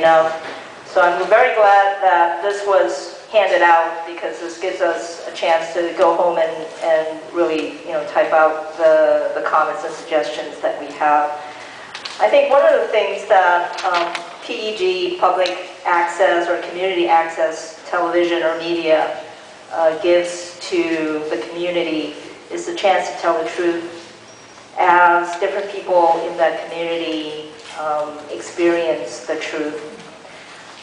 enough. So I'm very glad that this was handed out, because this gives us a chance to go home and really, type out the comments and suggestions that we have. I think one of the things that PEG, public access or community access television or media, gives to the community is the chance to tell the truth as different people in that community experience the truth.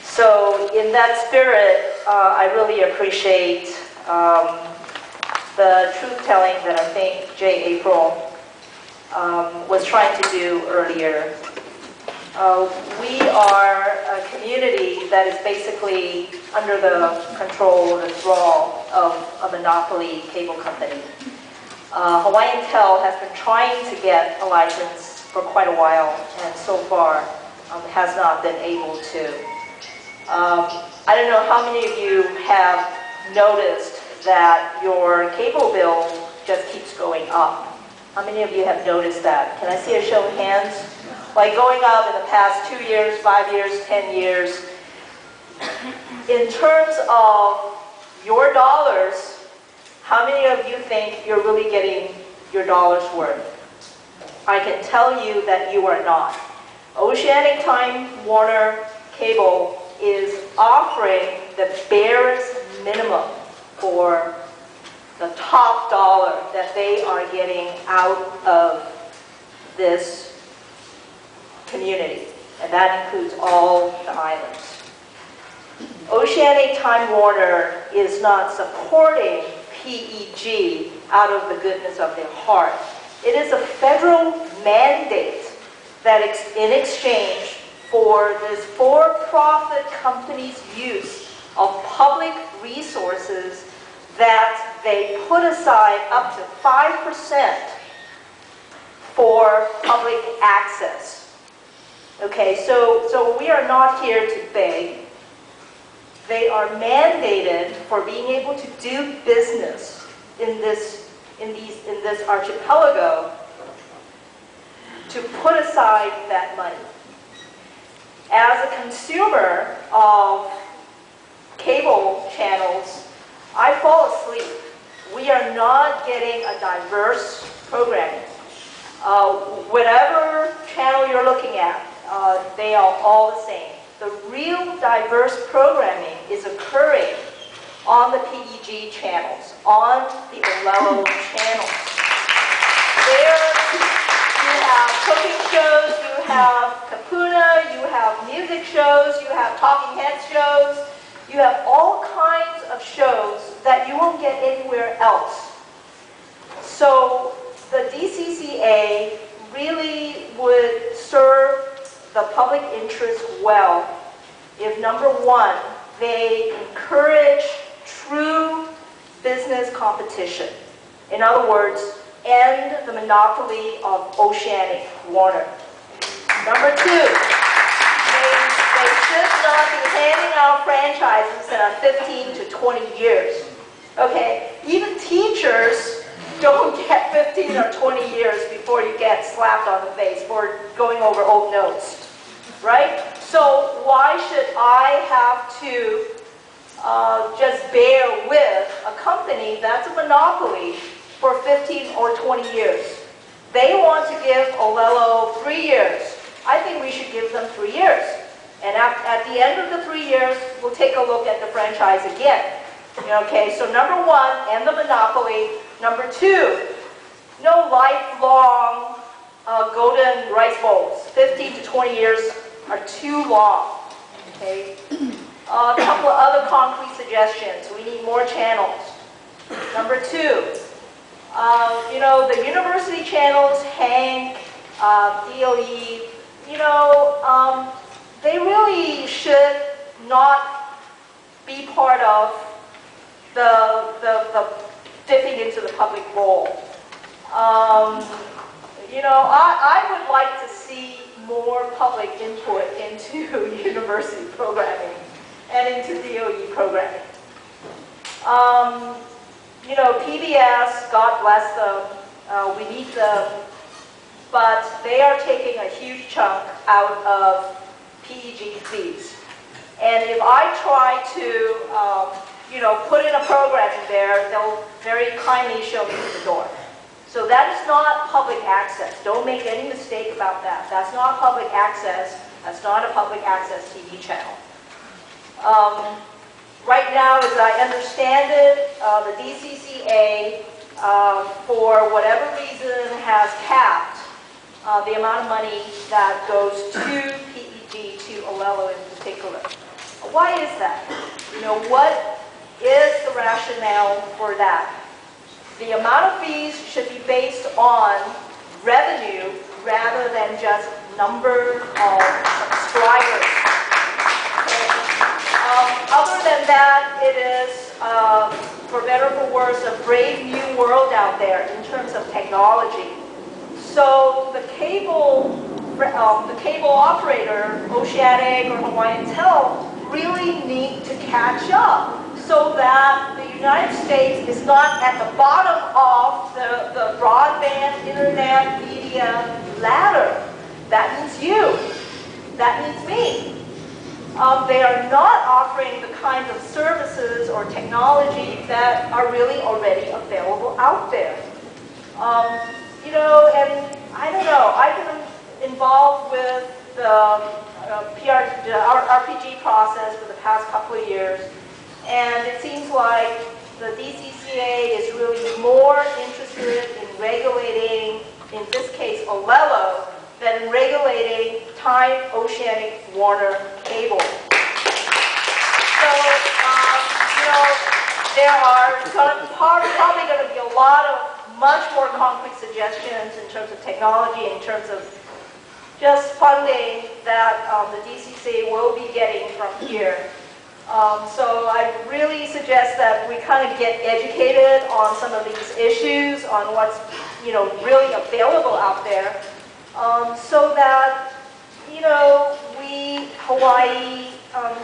So in that spirit, I really appreciate the truth-telling that I think J. April was trying to do earlier. We are a community that is basically under the control, the thrall of a monopoly cable company. Hawaiian Tel has been trying to get a license for quite a while, and so far has not been able to. I don't know how many of you have noticed that your cable bill just keeps going up. How many of you have noticed that? Can I see a show of hands? Like going up in the past 2 years, 5 years, 10 years. In terms of your dollars, how many of you think you're really getting your dollar's worth? I can tell you that you are not. Oceanic Time Warner Cable is offering the barest minimum for the top dollar that they are getting out of this community, and that includes all the islands. Oceanic Time Warner is not supporting PEG out of the goodness of their heart. It is a federal mandate that in exchange for this for-profit company's use of public resources that they put aside up to 5% for public access. Okay, so we are not here to beg. They are mandated for being able to do business in this archipelago to put aside that money. As a consumer of cable channels, I fall asleep. We are not getting a diverse programming. Whatever channel you're looking at, they are all the same. The real diverse programming is occurring on the PEG channels, on the Olelo channels. There you have cooking shows, you have kapuna, you have music shows, you have talking heads shows, you have all kinds of shows that you won't get anywhere else. So the DCCA really would serve the public interest well if, number one, they encourage true business competition. In other words, end the monopoly of Oceanic Warner. Number two, they should not be handing out franchises that are 15 to 20 years. Okay, even teachers don't get 15 or 20 years before you get slapped on the face for going over old notes, right? So why should I have to just bear with a company that's a monopoly for 15 or 20 years? They want to give Olelo 3 years. I think we should give them 3 years. And at the end of the 3 years, we'll take a look at the franchise again. Okay, so number one, end the monopoly. Number two, no lifelong golden rice bowls. 15 to 20 years are too long. Okay, a couple of other concrete suggestions. We need more channels. Number two, the university channels, Hank, DOE, they really should not be part of the dipping into the public bowl. I would like to see more public input into university programming and into DOE programming. PBS, God bless them, we need them, but they are taking a huge chunk out of PEG fees. And if I try to, put in a program in there, they'll very kindly show me to the door. So that is not public access. Don't make any mistake about that. That's not public access. That's not a public access TV channel. Right now, as I understand it, the DCCA, for whatever reason, has capped the amount of money that goes to PEG, to Olelo in particular. Why is that? What is the rationale for that? The amount of fees should be based on revenue rather than just number of subscribers. Okay. Other than that, it is, for better or for worse, a brave new world out there in terms of technology. So the cable operator, Oceanic or Hawaiian Tel, really need to catch up so that the United States is not at the bottom of the broadband internet media ladder. That means you. That means me. They are not offering the kinds of services or technology that are really already available out there. And I don't know, I've been involved with the RPG process for the past couple of years, and it seems like the DCCA is really more interested in regulating, in this case, Olelo, than regulating Time Oceanic Warner Cable. So, there are probably going to be a lot of much more concrete suggestions in terms of technology, in terms of just funding that the DCCA will be getting from here. So I really suggest that we kind of get educated on some of these issues, on what's really available out there, so that Hawaii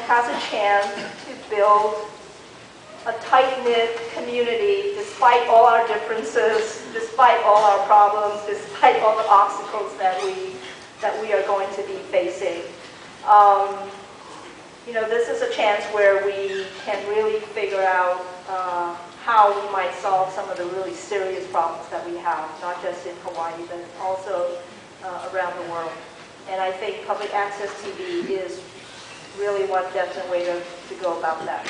has a chance to build a tight-knit community, despite all our differences, despite all our problems, despite all the obstacles that we are going to be facing. This is a chance where we can really figure out how we might solve some of the really serious problems that we have, not just in Hawaii, but also around the world. And I think public access TV is really one definite way to go about that.